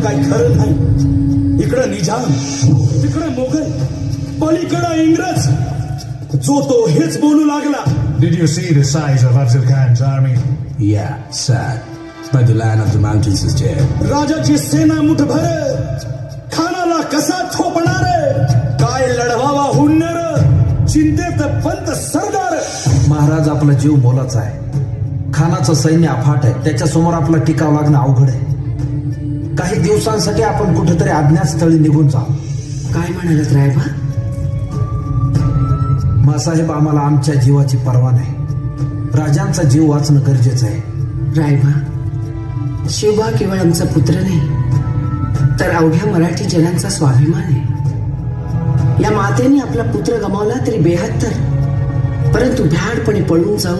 काही खरं नाही. इकडं निजाम, तिकडं मोगल, पलीकडं इंग्रज. जो तो हेच बोलू लागला. Did you see the size of Afzal Khan's army? Yeah, sad. But the Lion of the Mountains is dead. राजाची सेना मुठभर खानाला कसा थोपणार. काय लढवावा हुन्नर, चिंतेत पंत सरदार. महाराज, आपला जीव मोलाचा आहे. खानाचं सैन्य अफाट आहे. त्याच्यासमोर आपला टिकाव लागणं अवघड आहे. काही दिवसांसाठी आपण कुठेतरी अज्ञात स्थळी निघून जाऊ. काय म्हणालात रायबा? मासाहेब, आम्हाला आमच्या जीवाची पर्वा नाही. राजांचा जीव वाचणं गरजेचं आहे. रायबा, शिवबा केवळ आमचा पुत्र नाही, तर अवघ्या मराठी जनांचा स्वाभिमान आहे. या मातेने आपला पुत्र गमावला तरी 72, परंतु भ्याडपणे पळून जाऊन